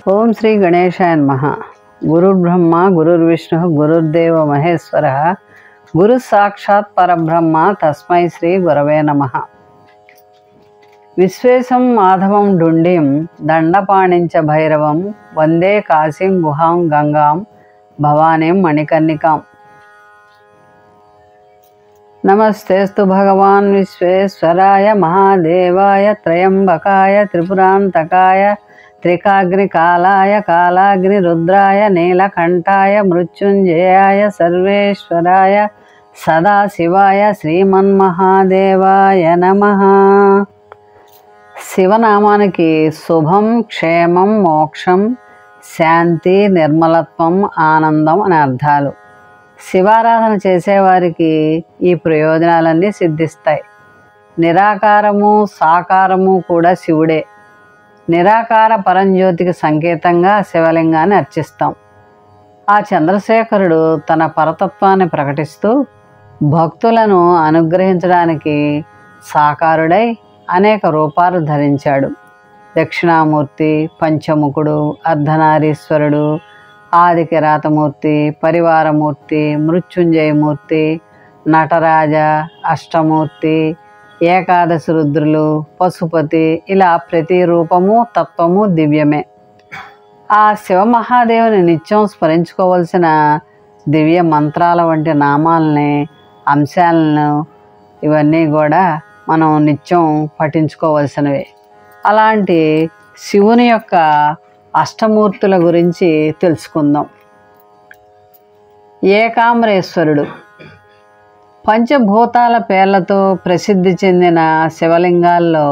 ఓం శ్రీ గణేశాయ నమః. గురుర్బ్రహ్మ గురుర్విష్ణు గురుర్దేవ మహేశ్వర గురు సాక్షాత్ పరబ్రహ్మ తస్మై శ్రీ గురవే నమః. విశ్వేశం మాధవం డుండిం దండపాణించ భైరవం వందే కాశీం గుహాం గంగాం భవానీం మణికర్ణికాం. నమస్తేస్తు భగవాన్ విశ్వేశ్వరాయ మహాదేవాయ త్రయంబకాయ త్రిపురాంతకాయ త్రికాగ్నికాలాయ కాలాగ్నిరుద్రాయ నీలకంఠాయ మృత్యుంజయాయ సర్వేశ్వరాయ సదాశివాయ శ్రీమన్మహాదేవాయ నమః. శివనామానికి శుభం, క్షేమం, మోక్షం, శాంతి, నిర్మలత్వం, ఆనందం అనే అర్థాలు. శివారాధన చేసేవారికి ఈ ప్రయోజనాలన్నీ సిద్ధిస్తాయి. నిరాకారము సాకారము కూడా శివుడే. నిరాకార పరంజ్యోతికి సంకేతంగా శివలింగాన్ని అర్చిస్తాం. ఆ చంద్రశేఖరుడు తన పరతత్వాన్ని ప్రకటిస్తూ భక్తులను అనుగ్రహించడానికి సాకారుడై అనేక రూపాలు ధరించాడు. దక్షిణామూర్తి, పంచముఖుడు, అర్ధనారీశ్వరుడు, ఆదికిరాతమూర్తి, పరివారమూర్తి, మృత్యుంజయమూర్తి, నటరాజ, అష్టమూర్తి, ఏకాదశి రుద్రులు, పశుపతి, ఇలా ప్రతి రూపము తత్వము దివ్యమే. ఆ శివమహాదేవుని నిత్యం స్మరించుకోవలసిన దివ్య మంత్రాల వంటి నామాలని, అంశాలను ఇవన్నీ కూడా మనం నిత్యం పఠించుకోవలసినవే. అలాంటి శివుని యొక్క అష్టమూర్తుల గురించి తెలుసుకుందాం. ఏకాంబరేశ్వరుడు పంచభూతాల పేర్లతో ప్రసిద్ధి చెందిన శివలింగాల్లో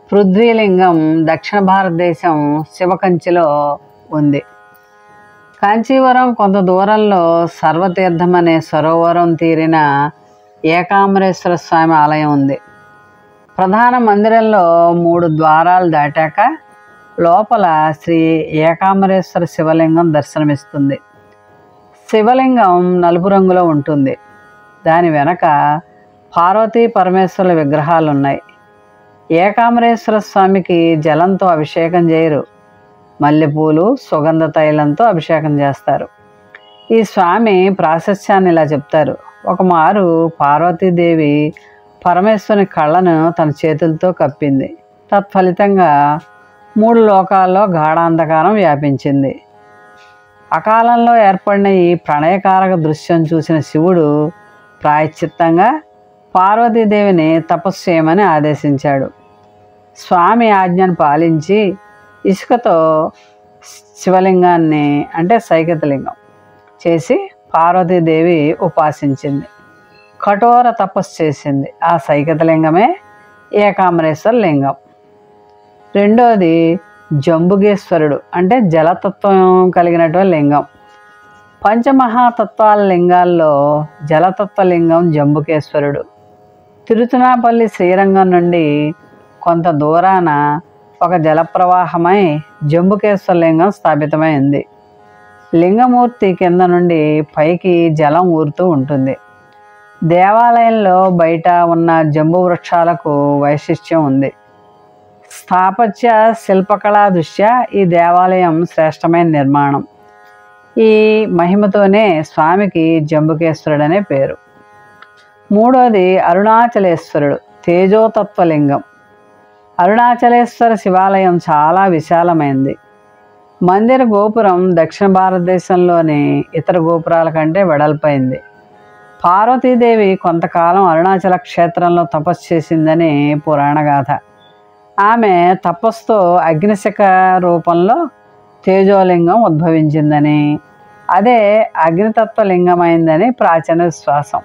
పృథ్వీలింగం దక్షిణ భారతదేశం శివకంచిలో ఉంది. కాంచీవరం కొంత దూరంలో సర్వతీర్థం అనే సరోవరం తీరిన ఏకాంబరేశ్వర స్వామి ఆలయం ఉంది. ప్రధాన మందిరంలో 3 ద్వారాలు దాటాక లోపల శ్రీ ఏకాంబరేశ్వర శివలింగం దర్శనమిస్తుంది. శివలింగం నలుపు రంగులో ఉంటుంది. దాని వెనక పార్వతీ పరమేశ్వరుల విగ్రహాలు ఉన్నాయి. ఏకాంబరేశ్వర స్వామికి జలంతో అభిషేకం చేయరు. మల్లెపూలు, సుగంధ తైలంతో అభిషేకం చేస్తారు. ఈ స్వామి ప్రాశస్త్యాన్ని ఇలా చెప్తారు. ఒకమారు పార్వతీదేవి పరమేశ్వరుని కళ్ళను తన చేతులతో కప్పింది. తత్ఫలితంగా 3 లోకాల్లో గాఢాంధకారం వ్యాపించింది. అకాలంలో ఏర్పడిన ఈ ప్రణయకారక దృశ్యం చూసిన శివుడు ప్రాయశ్చిత్తంగా పార్వతీదేవిని తపస్సు చేయమని ఆదేశించాడు. స్వామి ఆజ్ఞను పాలించి ఇసుకతో శివలింగాన్ని అంటే సైకతలింగం చేసి పార్వతీదేవి ఉపాసించింది. కఠోర తపస్సు చేసింది. ఆ సైకతలింగమే ఏకాంబరేశ్వర లింగం. రెండోది జంబుగేశ్వరుడు అంటే జలతత్వం కలిగినటువంటి లింగం. పంచమహాతత్వాల లింగాల్లో జలతత్వ లింగం జంబుకేశ్వరుడు. తిరుచునాపల్లి శ్రీరంగం నుండి కొంత దూరాన ఒక జలప్రవాహమై జంబుకేశ్వర లింగం స్థాపితమైంది. లింగమూర్తి కింద నుండి పైకి జలం ఊరుతూ ఉంటుంది. దేవాలయంలో బయట ఉన్న జంబు వృక్షాలకు వైశిష్ట్యం ఉంది. స్థాపత్య శిల్పకళా దృష్ట్యా ఈ దేవాలయం శ్రేష్టమైన నిర్మాణం. ఈ మహిమతోనే స్వామికి జంబుకేశ్వరుడు అనే పేరు. మూడోది అరుణాచలేశ్వరుడు తేజోతత్వలింగం. అరుణాచలేశ్వర శివాలయం చాలా విశాలమైంది. మందిర గోపురం దక్షిణ భారతదేశంలోని ఇతర గోపురాల కంటే వెడల్పైంది. పార్వతీదేవి కొంతకాలం అరుణాచల క్షేత్రంలో తపస్సు చేసిందని పురాణగాథ. ఆమె తపస్సుతో అగ్నిశిఖ రూపంలో తేజోలింగం ఉద్భవించిందని, అదే అగ్నితత్వలింగమైందని ప్రాచీన విశ్వాసం.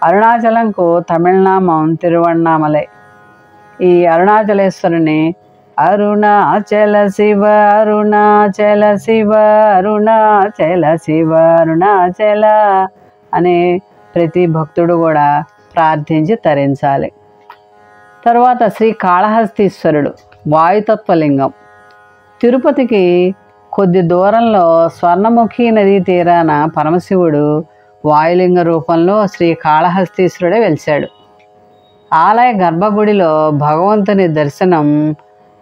అరుణాచలంకు తమిళనామం తిరువణ్ణామలై. ఈ అరుణాచలేశ్వరుని అరుణాచల శివ అరుణాచల శివ అరుణాచల శివ అరుణాచల అని ప్రతి భక్తుడు కూడా ప్రార్థించి తరించాలి. తరువాత శ్రీకాళహస్తీశ్వరుడు వాయుతత్వలింగం. తిరుపతికి కొద్ది దూరంలో స్వర్ణముఖి నదీ తీరాన పరమశివుడు వాయులింగ రూపంలో శ్రీకాళహస్తీశ్వరుడే వెలిశాడు. ఆలయ గర్భగుడిలో భగవంతుని దర్శనం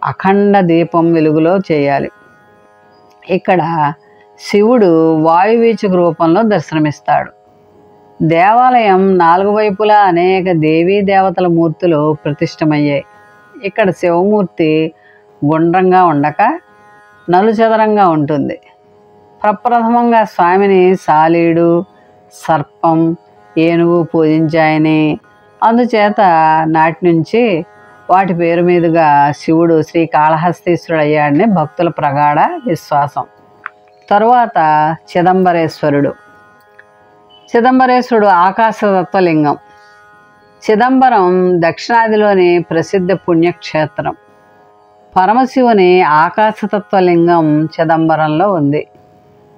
అఖండ దీపం వెలుగులో చేయాలి. ఇక్కడ శివుడు వాయువీచక రూపంలో దర్శనమిస్తాడు. దేవాలయం 4 వైపులా అనేక దేవీ దేవతల మూర్తులు ప్రతిష్టమయ్యాయి. ఇక్కడ శివమూర్తి గుండ్రంగా ఉండక నలుచదరంగా ఉంటుంది. ప్రప్రథమంగా స్వామిని సాలీడు, సర్పం, ఏనుగు పూజించాయని, అందుచేత నాటి నుంచి వాటి పేరు మీదుగా శివుడు శ్రీకాళహస్తీశ్వరుడు అయ్యాడని భక్తుల ప్రగాఢ విశ్వాసం. తరువాత చిదంబరేశ్వరుడు. చిదంబరేశ్వరుడు ఆకాశతత్వలింగం. చిదంబరం దక్షిణాదిలోని ప్రసిద్ధ పుణ్యక్షేత్రం. పరమశివుని ఆకాశతత్వలింగం చిదంబరంలో ఉంది.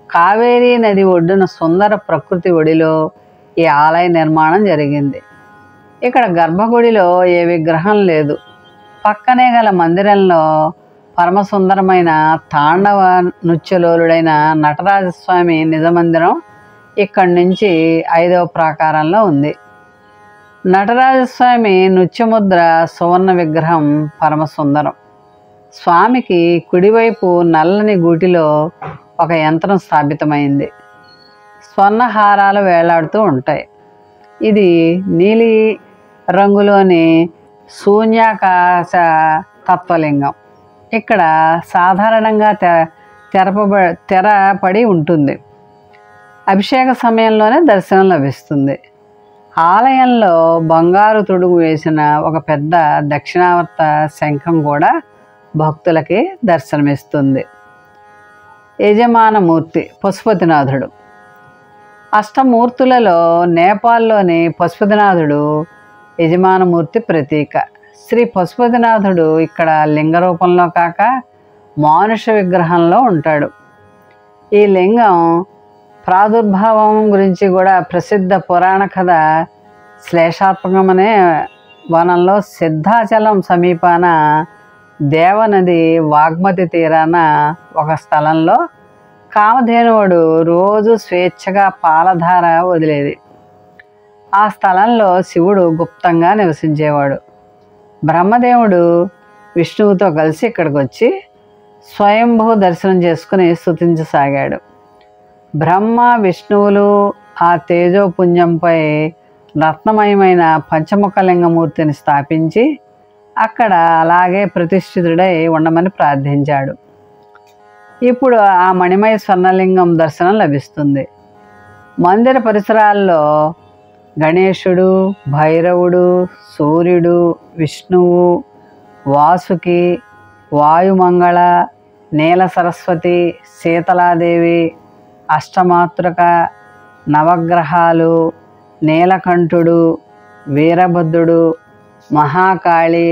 కావేరీ నది ఒడ్డున సుందర ప్రకృతి ఒడిలో ఈ ఆలయ నిర్మాణం జరిగింది. ఇక్కడ గర్భగుడిలో ఏ విగ్రహం లేదు. పక్కనే గల మందిరంలో పరమసుందరమైన తాండవ నృత్యలోలుడైన నటరాజస్వామి నిజ మందిరం ఇక్కడి నుంచి 5వ ప్రాకారంలో ఉంది. నటరాజస్వామి నృత్యముద్ర సువర్ణ విగ్రహం పరమసుందరం. స్వామికి కుడివైపు నల్లని గూటిలో ఒక యంత్రం స్థాపితమైంది. స్వర్ణహారాలు వేలాడుతూ ఉంటాయి. ఇది నీలి రంగులోని శూన్యాకాశ తత్వలింగం. ఇక్కడ సాధారణంగా తెరపడి ఉంటుంది. అభిషేక సమయంలోనే దర్శనం లభిస్తుంది. ఆలయంలో బంగారు తొడుగు వేసిన ఒక పెద్ద దక్షిణావర్త శంఖం కూడా భక్తులకి దర్శనమిస్తుంది. యజమానమూర్తి పశుపతినాథుడు. అష్టమూర్తులలో నేపాల్లోని పశుపతినాథుడు యజమానమూర్తి ప్రతీక. శ్రీ పశుపతినాథుడు ఇక్కడ లింగ రూపంలో కాక మానుష విగ్రహంలో ఉంటాడు. ఈ లింగం ప్రాదుర్భావం గురించి కూడా ప్రసిద్ధ పురాణ కథ శ్లేషాత్మకమనే వనంలో సిద్ధాచలం సమీపాన దేవనది వాగ్మతి తీరాన ఒక స్థలంలో కామధేనువుడు రోజు స్వేచ్ఛగా పాలధార వదిలేది. ఆ స్థలంలో శివుడు గుప్తంగా నివసించేవాడు. బ్రహ్మదేవుడు విష్ణువుతో కలిసి ఇక్కడికి వచ్చి స్వయంభూ దర్శనం చేసుకుని స్తుతించసాగాడు. బ్రహ్మ విష్ణువులు ఆ తేజోపుంజంపై రత్నమయమైన పంచముఖలింగమూర్తిని స్థాపించి అక్కడ అలాగే ప్రతిష్ఠితుడై ఉండమని ప్రార్థించాడు. ఇప్పుడు ఆ మణిమయ స్వర్ణలింగం దర్శనం లభిస్తుంది. మందిర పరిసరాల్లో గణేశుడు, భైరవుడు, సూర్యుడు, విష్ణువు, వాసుకి, వాయుమంగళ, నీల సరస్వతి, శీతలాదేవి, అష్టమాతృక, నవగ్రహాలు, నీలకంఠుడు, వీరభద్రుడు, మహాకాళి,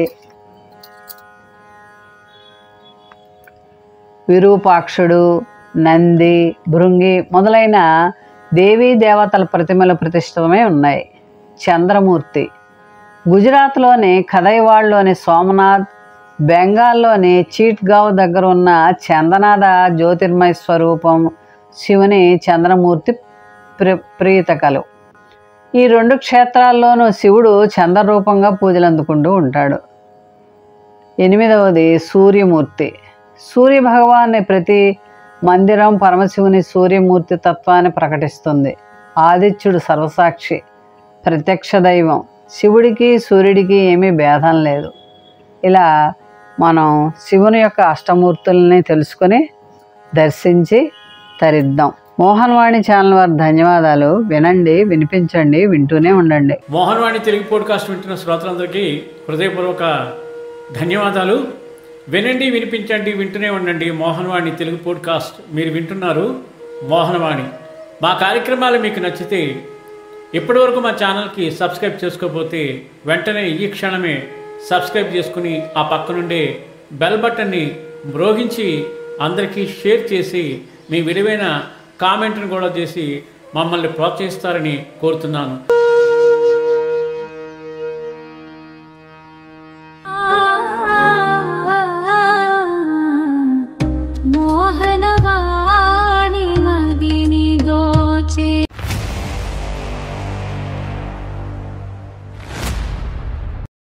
విరూపాక్షుడు, నంది, భృంగి మొదలైన దేవీ దేవతల ప్రతిమలు ప్రతిష్ఠితమై ఉన్నాయి. చంద్రమూర్తి. గుజరాత్లోని కథైవాడ్లోని సోమనాథ్, బెంగాల్లోని చీట్గావ్ దగ్గర ఉన్న చందనాథ జ్యోతిర్మయ స్వరూపం శివుని చంద్రమూర్తి ప్రీతకలు. ఈ 2 క్షేత్రాల్లోనూ శివుడు చంద్రరూపంగా పూజలు అందుకుంటూ ఉంటాడు. 8వది సూర్యమూర్తి. సూర్యభగవాన్ని ప్రతి మందిరం పరమశివుని సూర్యమూర్తి తత్వాన్ని ప్రకటిస్తుంది. ఆదిత్యుడు సర్వసాక్షి, ప్రత్యక్ష దైవం. శివుడికి సూర్యుడికి ఏమీ భేదం లేదు. ఇలా మనం శివుని యొక్క అష్టమూర్తుల్ని తెలుసుకొని దర్శించి తరిద్దాం. మోహన్వాణి ఛానల్ వారి ధన్యవాదాలు. వినండి, వినిపించండి, వింటూనే ఉండండి. మోహన్వాణి తెలుగు పోడ్కాస్ట్ వింటున్న శ్రోతలందరికీ హృదయపూర్వక ధన్యవాదాలు. వినండి, వినిపించండి, వింటూనే ఉండండి. మోహన్వాణి తెలుగు పోడ్కాస్ట్ మీరు వింటున్నారు. మోహన్వాణి. మా కార్యక్రమాలు మీకు నచ్చితే ఇప్పటివరకు మా ఛానల్కి సబ్స్క్రైబ్ చేసుకోకపోతే వెంటనే ఈ క్షణమే సబ్స్క్రైబ్ చేసుకుని ఆ పక్కనుండే బెల్ బటన్ని మ్రోగించి అందరికీ షేర్ చేసి మీ విలువైన కామెంట్ను కూడా చేసి మమ్మల్ని ప్రోత్సహిస్తారని కోరుతున్నాను.